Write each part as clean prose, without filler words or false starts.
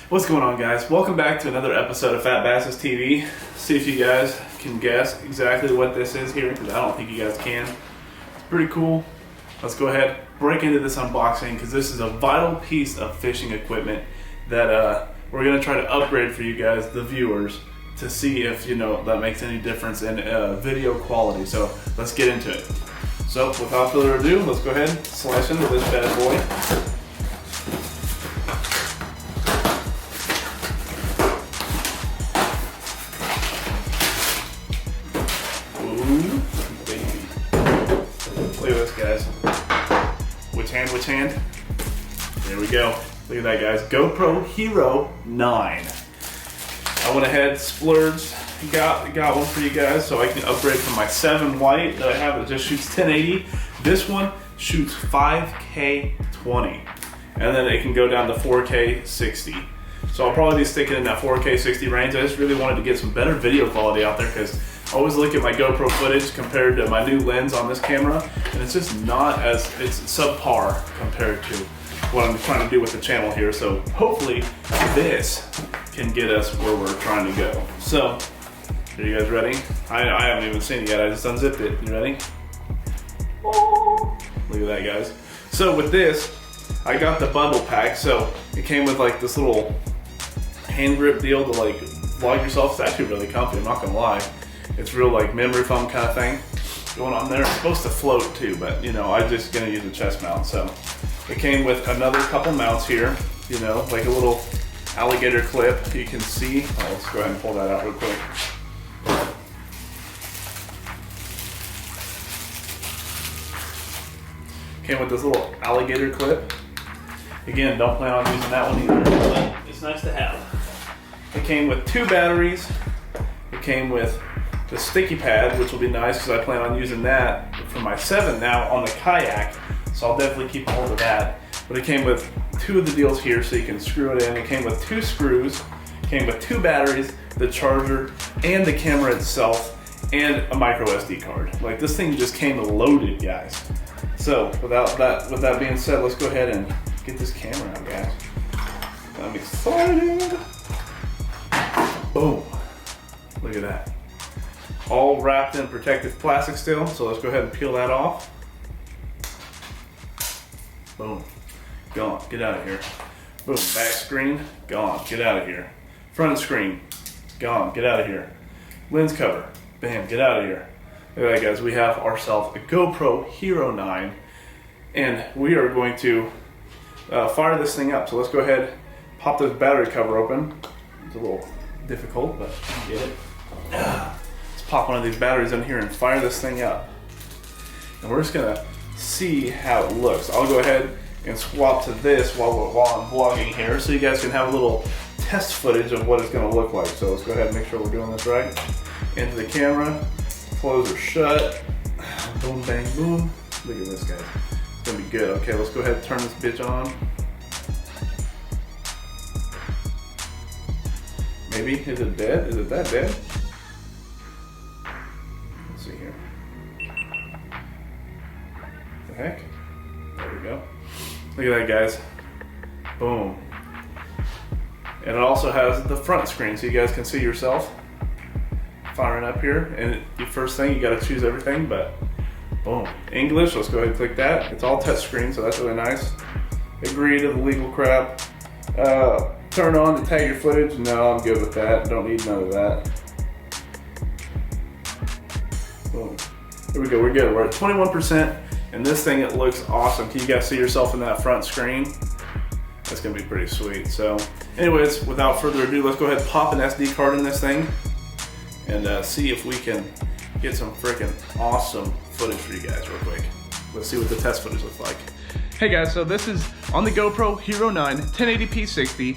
What's going on, guys? Welcome back to another episode of Fat Basses TV. See if you guys can guess exactly what this is here, because I don't think you guys can. It's pretty cool. Let's go ahead, break into this unboxing, because this is a vital piece of fishing equipment that we're going to try to upgrade for you guys, the viewers, to see if, that makes any difference in video quality. So let's get into it. So without further ado, let's go ahead and slice into this bad boy. Look at this, guys. Which hand? There we go. Look at that, guys. GoPro Hero 9. I went ahead, splurged, got one for you guys so I can upgrade from my 7 white that I have that just shoots 1080. This one shoots 5K 20. And then it can go down to 4K 60. So I'll probably be sticking in that 4K 60 range. I just really wanted to get some better video quality out there, because I always look at my GoPro footage compared to my new lens on this camera, and it's just not it's subpar compared to what I'm trying to do with the channel here. So hopefully this can get us where we're trying to go. So, are you guys ready? I haven't even seen it yet, I just unzipped it. You ready? Oh, look at that, guys. So with this, I got the bundle pack, so it came with like this little hand grip deal to like vlog yourself. It's actually really comfy, I'm not gonna lie. It's real like memory foam kind of thing going on there. It's supposed to float too, but I'm just gonna use a chest mount. So it came with another couple mounts here, like a little alligator clip. You can see, let's go ahead and pull that out real quick. Came with this little alligator clip. Again, don't plan on using that one either, but it's nice to have. It came with 2 batteries. It came with the sticky pad, which will be nice because I plan on using that for my 7 now on the kayak, so I'll definitely keep a hold of that. But it came with 2 of the deals here, so you can screw it in. It came with 2 screws, came with 2 batteries, the charger, and the camera itself, and a micro SD card. Like, this thing just came loaded, guys. So with that being said, let's go ahead and get this camera out, guys. I'm excited. Boom. Look at that. All wrapped in protective plastic still, so let's go ahead and peel that off. Boom. Gone. Get out of here. Boom. Back screen. Gone. Get out of here. Front screen. Gone. Get out of here. Lens cover. Bam. Get out of here. Look at that, guys. We have ourselves a GoPro Hero 9, and we are going to fire this thing up. So let's go ahead, pop this battery cover open. It's a little difficult, but you get it. Let's pop one of these batteries in here and fire this thing up. And we're just gonna see how it looks. I'll go ahead and swap to this while I'm vlogging here, so you guys can have a little test footage of what it's gonna look like. So let's go ahead and make sure we're doing this right. Into the camera, close or shut. Boom, bang, boom. Look at this, guys. It's gonna be good. Okay, let's go ahead and turn this bitch on. Maybe, is it dead? Is it that dead? Let's see here. What the heck? There we go. Look at that, guys. Boom. And it also has the front screen, so you guys can see yourself firing up here. And the first thing, you gotta choose everything, but boom. English, let's go ahead and click that. It's all touch screen, so that's really nice. Agree to the legal crap. Turn on to tag your footage. No, I'm good with that. Don't need none of that. Boom. Here we go, we're good. We're at 21%, and this thing, it looks awesome. Can you guys see yourself in that front screen? That's gonna be pretty sweet. So, anyways, without further ado, let's go ahead and pop an SD card in this thing and see if we can get some freaking awesome footage for you guys real quick. Let's see what the test footage looks like. Hey guys, so this is on the GoPro Hero 9 1080p 60.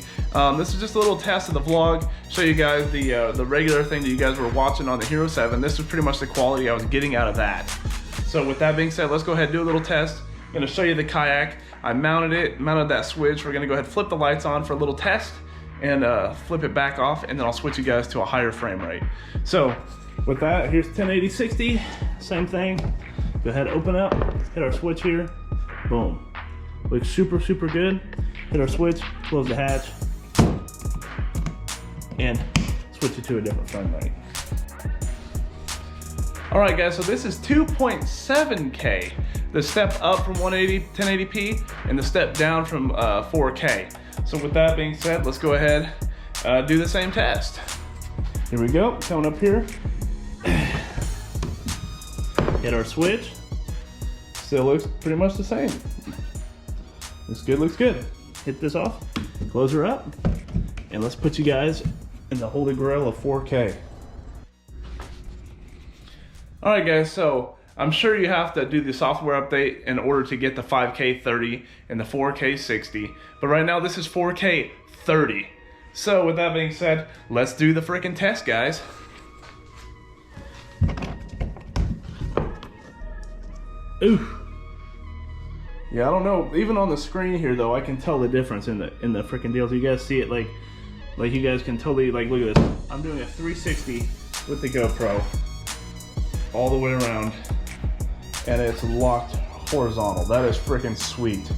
This is just a little test of the vlog, show you guys the regular thing that you guys were watching on the Hero 7. This is pretty much the quality I was getting out of that. So with that being said, let's go ahead and do a little test. I'm gonna show you the kayak. I mounted that switch. We're gonna go ahead and flip the lights on for a little test and flip it back off, and then I'll switch you guys to a higher frame rate. So with that, here's 1080 60, same thing. Go ahead, open up, hit our switch here, boom. Looks super, super good. Hit our switch, close the hatch, and switch it to a different frame rate. All right guys, so this is 2.7K, the step up from 1080p and the step down from 4K. So with that being said, let's go ahead, do the same test. Here we go, coming up here. Hit our switch. Still looks pretty much the same. Looks good, looks good. Hit this off, close her up, and let's put you guys in the holy grail of 4K. All right guys, so I'm sure you have to do the software update in order to get the 5K 30 and the 4K 60, but right now this is 4K 30. So with that being said, let's do the freaking test, guys. Ooh. Yeah, I don't know. Even on the screen here, though, I can tell the difference in the freaking deals. You guys see it, like you guys can totally, like, look at this. I'm doing a 360 with the GoPro all the way around, and it's locked horizontal. That is freaking sweet.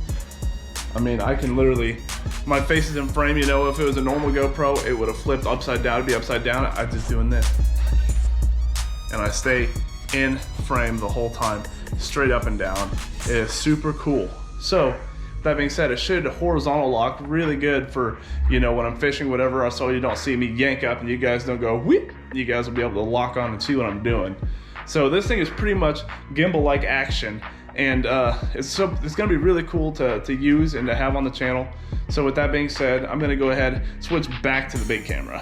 I mean, I can literally, my face is in frame. You know, if it was a normal GoPro, it would have flipped upside down. It'd be upside down. I'm just doing this, and I stay in frame the whole time, straight up and down. It is super cool. So that being said, it should horizontal lock really good for, you know, when I'm fishing, whatever, so you don't see me yank up and you guys don't go whip. You guys will be able to lock on and see what I'm doing. So this thing is pretty much gimbal-like action, and it's gonna be really cool to use and to have on the channel. So with that being said, I'm gonna go ahead, switch back to the big camera.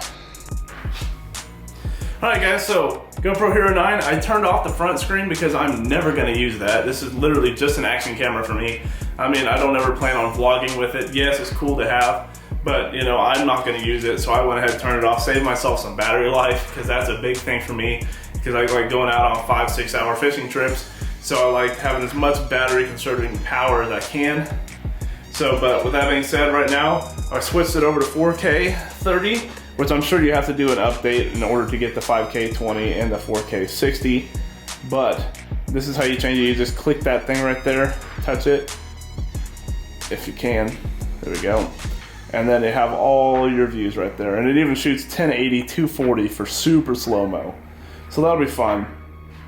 Alright guys, so GoPro Hero 9, I turned off the front screen because I'm never going to use that. This is literally just an action camera for me. I mean, I don't ever plan on vlogging with it. Yes, it's cool to have, but you know, I'm not going to use it, so I went ahead and turned it off, saved myself some battery life, because that's a big thing for me, because I like going out on 5-6 hour fishing trips, so I like having as much battery conserving power as I can. So, but with that being said, right now, I switched it over to 4K 30, which I'm sure you have to do an update in order to get the 5K 20 and the 4K 60. But this is how you change it. You just click that thing right there, touch it, if you can. There we go. And then you have all your views right there. And it even shoots 1080, 240 for super slow-mo. So that'll be fun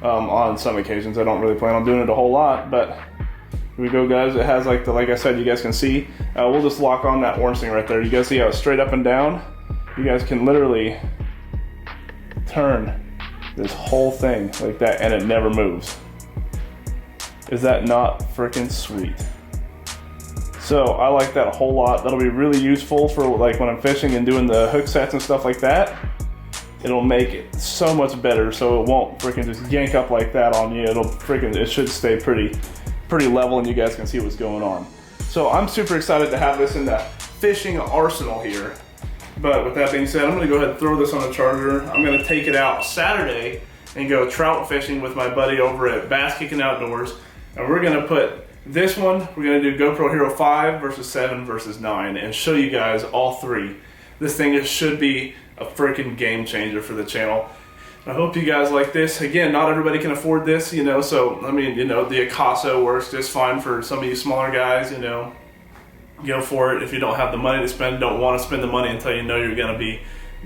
on some occasions. I don't really plan on doing it a whole lot, but here we go, guys. It has like I said, you guys can see. We'll just lock on that orange thing right there. You guys see how it's straight up and down? You guys can literally turn this whole thing like that and it never moves. Is that not freaking sweet? So I like that a whole lot. That'll be really useful for like when I'm fishing and doing the hook sets and stuff like that. It'll make it so much better, so it won't freaking just yank up like that on you. It should stay pretty level and you guys can see what's going on. So I'm super excited to have this in the fishing arsenal here. But with that being said, I'm gonna go ahead and throw this on the charger. I'm gonna take it out Saturday and go trout fishing with my buddy over at Bass Kicking Outdoors. And we're gonna put this one, we're gonna do GoPro Hero 5 versus 7 versus 9 and show you guys all three. This thing should be a freaking game changer for the channel. I hope you guys like this. Again, not everybody can afford this, you know, so I mean, you know, the Akaso works just fine for some of you smaller guys, you know. Go for it. If you don't have the money to spend, don't want to spend the money until you know you're going to be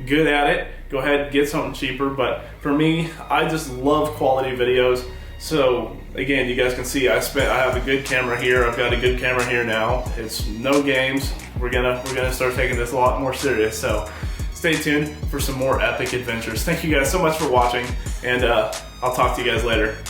good at it, go ahead and get something cheaper. But for me, I just love quality videos. So again, you guys can see I have a good camera here. I've got a good camera here now. It's no games. We're gonna start taking this a lot more serious. So stay tuned for some more epic adventures. Thank you guys so much for watching, and I'll talk to you guys later.